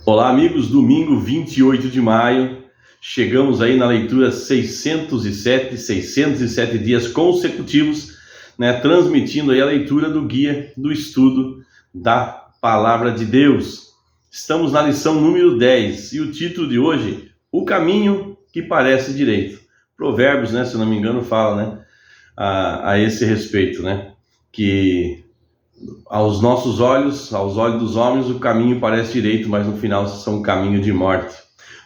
Olá, amigos, domingo 28 de maio, chegamos aí na leitura 607 dias consecutivos, transmitindo aí a leitura do guia do estudo da Palavra de Deus. Estamos na lição número 10 e o título de hoje, O Caminho que Parece Direito. Provérbios, se não me engano, fala a esse respeito, que aos nossos olhos, aos olhos dos homens, o caminho parece direito, mas no final são um caminho de morte.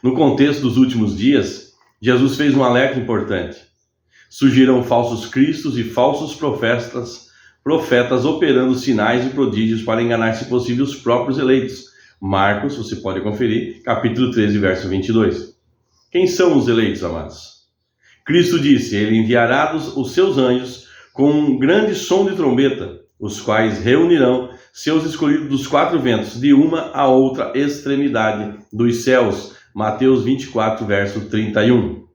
No contexto dos últimos dias, Jesus fez um alerta importante. Surgirão falsos cristos e falsos profetas operando sinais e prodígios para enganar, se possível, os próprios eleitos. Marcos, você pode conferir, capítulo 13, verso 22. Quem são os eleitos, amados? Cristo disse, ele enviará os seus anjos com um grande som de trombeta, os quais reunirão seus escolhidos dos quatro ventos, de uma a outra extremidade dos céus. Mateus 24, verso 31.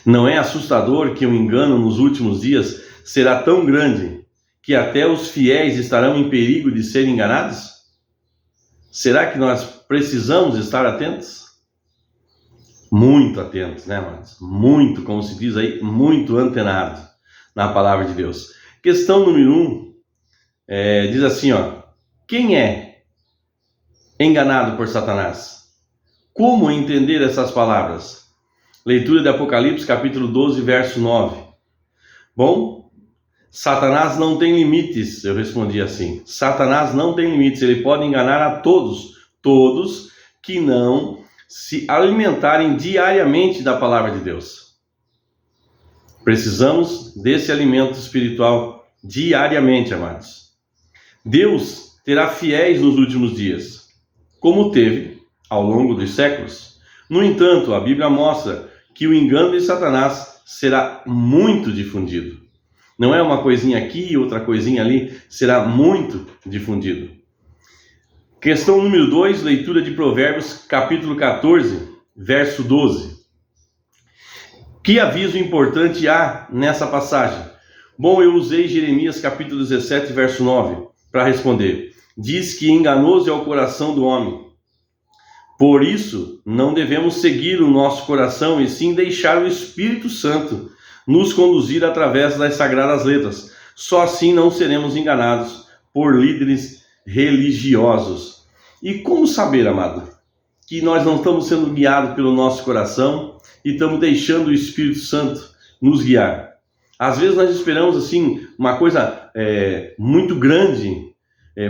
Não é assustador que o engano nos últimos dias será tão grande que até os fiéis estarão em perigo de serem enganados? Será que nós precisamos estar atentos? Muito atentos, amados? Muito, como se diz aí, muito antenado na palavra de Deus. Questão número 1. Diz assim, quem é enganado por Satanás? Como entender essas palavras? Leitura de Apocalipse, capítulo 12, verso 9. Bom, Satanás não tem limites, eu respondi assim. Satanás não tem limites, ele pode enganar a todos que não se alimentarem diariamente da palavra de Deus. Precisamos desse alimento espiritual diariamente, amados. Deus terá fiéis nos últimos dias, como teve ao longo dos séculos. No entanto, a Bíblia mostra que o engano de Satanás será muito difundido. Não é uma coisinha aqui e outra coisinha ali, será muito difundido. Questão número 2, leitura de Provérbios, capítulo 14, verso 12. Que aviso importante há nessa passagem? Bom, eu usei Jeremias, capítulo 17, verso 9. Para responder, diz que enganoso é o coração do homem. Por isso, não devemos seguir o nosso coração e sim deixar o Espírito Santo nos conduzir através das sagradas letras. Só assim não seremos enganados por líderes religiosos. E como saber, amado, que nós não estamos sendo guiados pelo nosso coração e estamos deixando o Espírito Santo nos guiar? Às vezes nós esperamos assim uma coisa muito grande,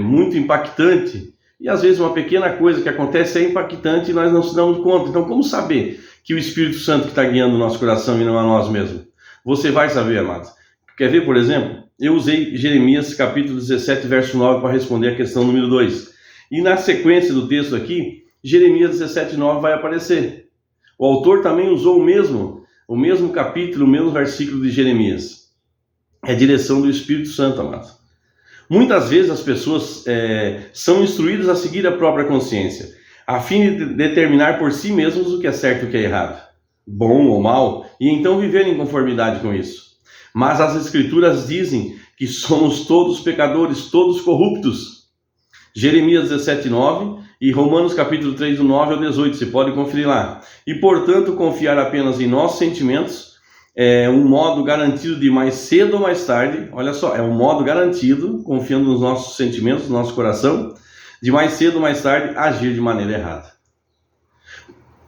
muito impactante, e às vezes uma pequena coisa que acontece é impactante e nós não se damos conta. Então, como saber que o Espírito Santo que está guiando o nosso coração e não a nós mesmos? Você vai saber, amados. Quer ver, por exemplo? Eu usei Jeremias capítulo 17, verso 9 para responder a questão número 2. E na sequência do texto aqui, Jeremias 17, 9 vai aparecer. O autor também usou o mesmo capítulo, o mesmo versículo de Jeremias. É a direção do Espírito Santo, amado. Muitas vezes as pessoas são instruídas a seguir a própria consciência, a fim de determinar por si mesmos o que é certo e o que é errado, bom ou mal, e então viver em conformidade com isso. Mas as Escrituras dizem que somos todos pecadores, todos corruptos. Jeremias 17, 9 e Romanos capítulo 3, do 9 ao 18, você pode conferir lá. E, portanto, confiar apenas em nossos sentimentos é um modo garantido de mais cedo ou mais tarde, olha só, é um modo garantido, confiando nos nossos sentimentos, no nosso coração, de mais cedo ou mais tarde agir de maneira errada.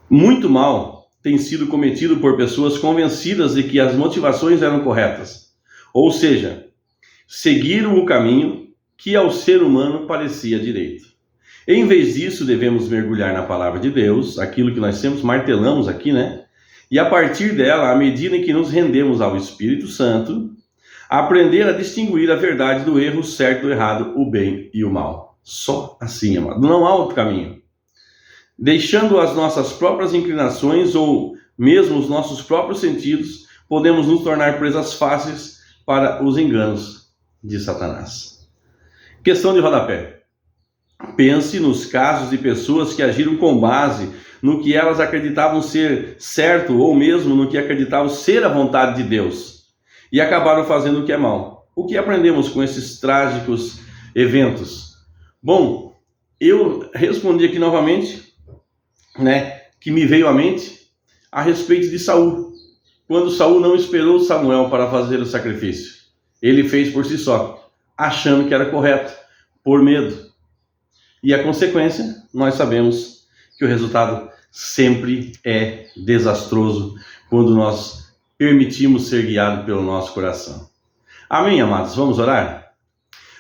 Muito mal tem sido cometido por pessoas convencidas de que as motivações eram corretas, ou seja, seguiram o caminho que ao ser humano parecia direito. Em vez disso, devemos mergulhar na palavra de Deus, aquilo que nós sempre martelamos aqui, e a partir dela, à medida em que nos rendemos ao Espírito Santo, aprender a distinguir a verdade do erro, o certo do errado, o bem e o mal. Só assim, amado. Não há outro caminho. Deixando as nossas próprias inclinações ou mesmo os nossos próprios sentidos, podemos nos tornar presas fáceis para os enganos de Satanás. Questão de rodapé. Pense nos casos de pessoas que agiram com base no que elas acreditavam ser certo ou mesmo no que acreditavam ser a vontade de Deus e acabaram fazendo o que é mal. O que aprendemos com esses trágicos eventos? Bom, eu respondi aqui novamente, né, que me veio à mente a respeito de Saul. Quando Saul não esperou Samuel para fazer o sacrifício, ele fez por si só, achando que era correto, por medo. E a consequência, nós sabemos que o resultado sempre é desastroso quando nós permitimos ser guiados pelo nosso coração. Amém, amados? Vamos orar?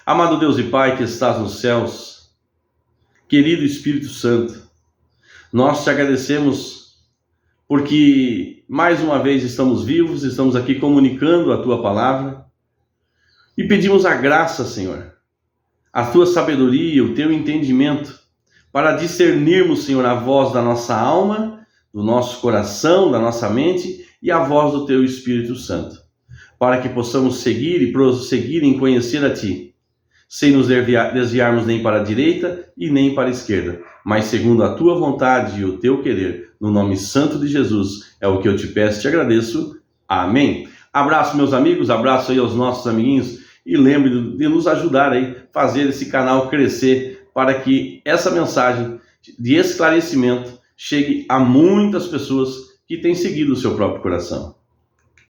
Amado Deus e Pai que estás nos céus, querido Espírito Santo, nós te agradecemos porque mais uma vez estamos vivos, estamos aqui comunicando a tua palavra e pedimos a graça, Senhor, a tua sabedoria, o teu entendimento para discernirmos, Senhor, a voz da nossa alma, do nosso coração, da nossa mente e a voz do teu Espírito Santo, para que possamos seguir e prosseguir em conhecer a ti, sem nos desviarmos nem para a direita e nem para a esquerda, mas segundo a tua vontade e o teu querer, no nome santo de Jesus, é o que eu te peço e te agradeço. Amém. Abraço, meus amigos, abraço aí aos nossos amiguinhos e lembre de nos ajudar aí, fazer esse canal crescer para que essa mensagem de esclarecimento chegue a muitas pessoas que têm seguido o seu próprio coração.